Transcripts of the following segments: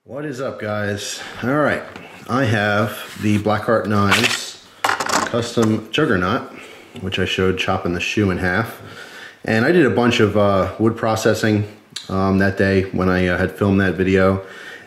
What is up, guys? All right, I have the BlackHeart knives custom Juggernaut, which I showed chopping the shoe in half. And I did a bunch of wood processing that day when I had filmed that video.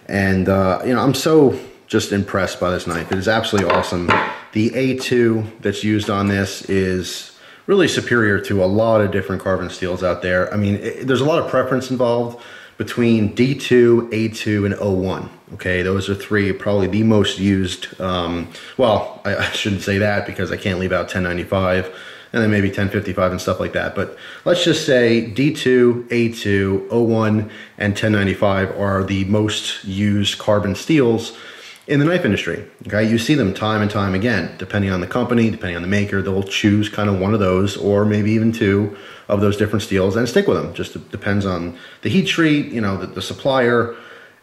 And you know, I'm so just impressed by this knife. It is absolutely awesome. The A2 that's used on this is really superior to a lot of different carbon steels out there. I mean, there's a lot of preference involved between D2, A2, and O1. Okay, those are three probably the most used. Well, I shouldn't say that because I can't leave out 1095 and then maybe 1055 and stuff like that. But let's just say D2, A2, O1, and 1095 are the most used carbon steels in the knife industry. Okay, you see them time and time again, depending on the company, depending on the maker. They'll choose kind of one of those, or maybe even two of those different steels, and stick with them. Just depends on the heat treat, you know, the supplier,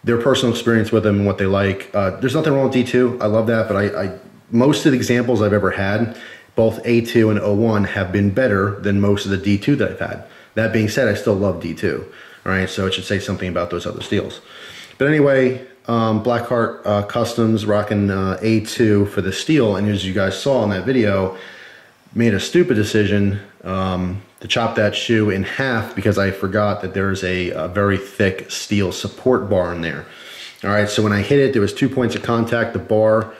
their personal experience with them, and what they like. There's nothing wrong with D2. I love that, but most of the examples I've ever had, both A2 and O1 have been better than most of the D2 that I've had. That being said, I still love D2. All right, so it should say something about those other steels. But anyway, BlackHeart Customs rocking A2 for the steel, and as you guys saw in that video, made a stupid decision to chop that shoe in half because I forgot that there's a very thick steel support bar in there. All right, so when I hit it, there was 2 points of contact. The bar,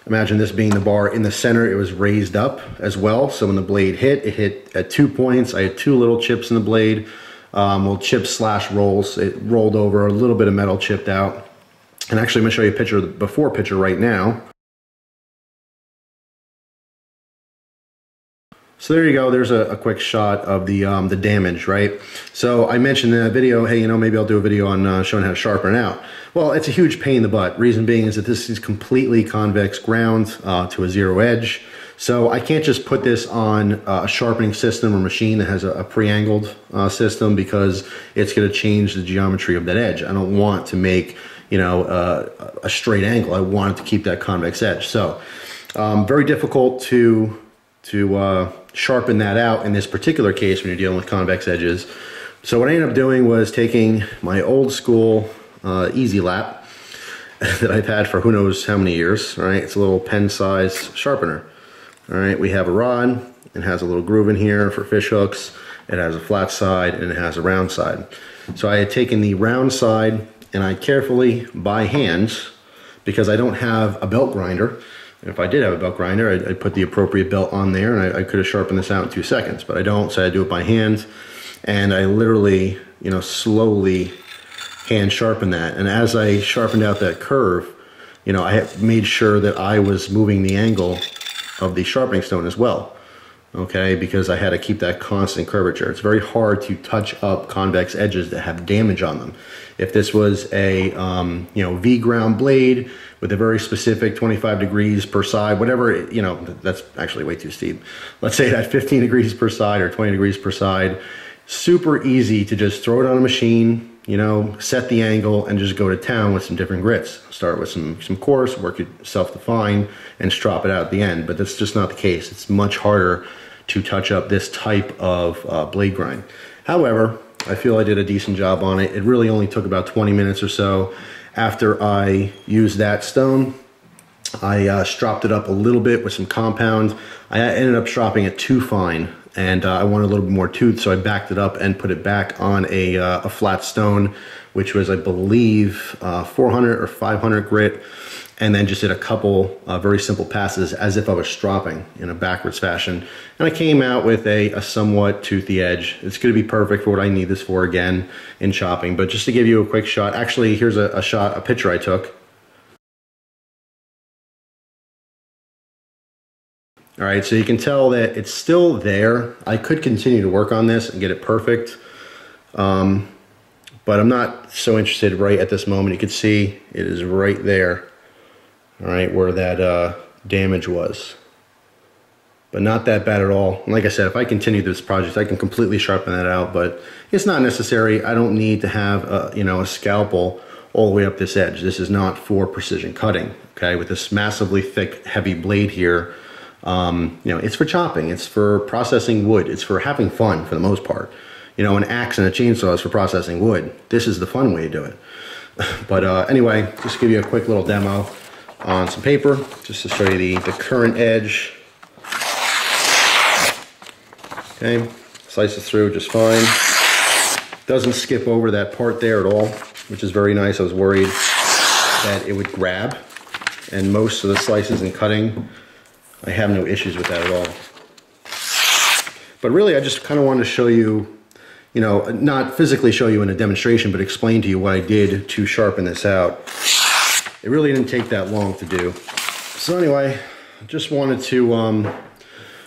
imagine this being the bar in the center, it was raised up as well. So when the blade hit, it hit at 2 points. I had two little chips in the blade, little chips slash rolls. It rolled over, a little bit of metal chipped out. And actually, I'm gonna show you a picture, the before picture right now. So there you go, there's a quick shot of the damage, right? So I mentioned in that video, hey, you know, maybe I'll do a video on showing how to sharpen it out. Well, it's a huge pain in the butt. Reason being is that this is completely convex ground to a zero edge. So I can't just put this on a sharpening system or machine that has a pre-angled system, because it's gonna change the geometry of that edge. I don't want to make, you know, a straight angle. I want it to keep that convex edge. So very difficult to sharpen that out in this particular case when you're dealing with convex edges. So what I ended up doing was taking my old school Easy Lap that I've had for who knows how many years. All right, it's a little pen size sharpener. All right, we have a rod. It has a little groove in here for fish hooks. It has a flat side and it has a round side. So I had taken the round side and I carefully, by hand, because I don't have a belt grinder. If I did have a belt grinder, I'd put the appropriate belt on there and I could have sharpened this out in 2 seconds, but I don't, so I do it by hand. And I literally, you know, slowly hand sharpen that. And as I sharpened out that curve, you know, I made sure that I was moving the angle of the sharpening stone as well. Okay, because I had to keep that constant curvature. It's very hard to touch up convex edges that have damage on them. If this was a you know, V ground blade with a very specific 25 degrees per side, whatever, you know, that's actually way too steep. Let's say that 15 degrees per side or 20 degrees per side, super easy to just throw it on a machine, you know, set the angle and just go to town with some different grits. Start with some coarse, work yourself to fine, and strop it out at the end. But that's just not the case. It's much harder to touch up this type of blade grind. However, I feel I did a decent job on it. It really only took about 20 minutes or so. After I used that stone, I stropped it up a little bit with some compound. I ended up stropping it too fine, and I wanted a little bit more tooth, so I backed it up and put it back on a flat stone, which was, I believe, 400 or 500 grit, and then just did a couple very simple passes as if I was stropping in a backwards fashion. And I came out with a somewhat toothy edge. It's gonna be perfect for what I need this for, again, in chopping. But just to give you a quick shot, actually, here's a picture I took. All right, so you can tell that it's still there. I could continue to work on this and get it perfect, but I'm not so interested right at this moment. You can see it is right there, all right, where that damage was. But not that bad at all. And like I said, if I continue this project, I can completely sharpen that out, but it's not necessary. I don't need to have you know, a scalpel all the way up this edge. This is not for precision cutting, okay? With this massively thick, heavy blade here, you know, it's for chopping, it's for processing wood, it's for having fun for the most part. You know, an axe and a chainsaw is for processing wood. This is the fun way to do it. But anyway, just to give you a quick little demo on some paper, just to show you the current edge. Okay, slices through just fine. Doesn't skip over that part there at all, which is very nice. I was worried that it would grab, and most of the slices and cutting, I have no issues with that at all. But really, I just kind of wanted to show you, you know, not physically show you in a demonstration, but explain to you what I did to sharpen this out. It really didn't take that long to do. So anyway, I just wanted to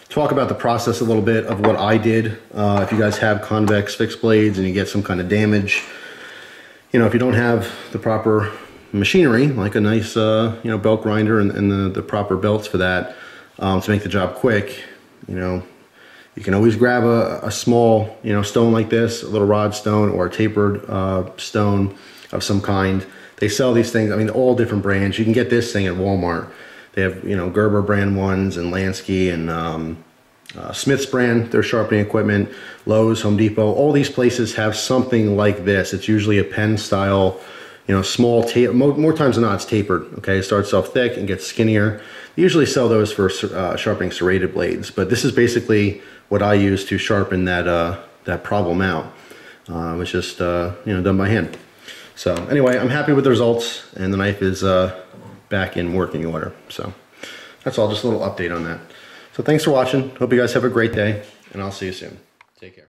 talk about the process a little bit of what I did. If you guys have convex fixed blades and you get some kind of damage, you know, if you don't have the proper machinery, like a nice, you know, belt grinder and the proper belts for that, to make the job quick, you know, you can always grab a small, you know, stone like this, a little rod stone or a tapered stone of some kind. They sell these things, I mean, all different brands. You can get this thing at Walmart. They have, you know, Gerber brand ones and Lansky and Smith's brand, their sharpening equipment, Lowe's, Home Depot. All these places have something like this. It's usually a pen style, you know, small tape. More times than not, it's tapered. Okay, it starts off thick and gets skinnier. They usually sell those for sharpening serrated blades, but this is basically what I use to sharpen that problem out. It's just you know, done by hand. So anyway, I'm happy with the results, and the knife is back in working order. So that's all, just a little update on that. So thanks for watching. Hope you guys have a great day, and I'll see you soon. Take care.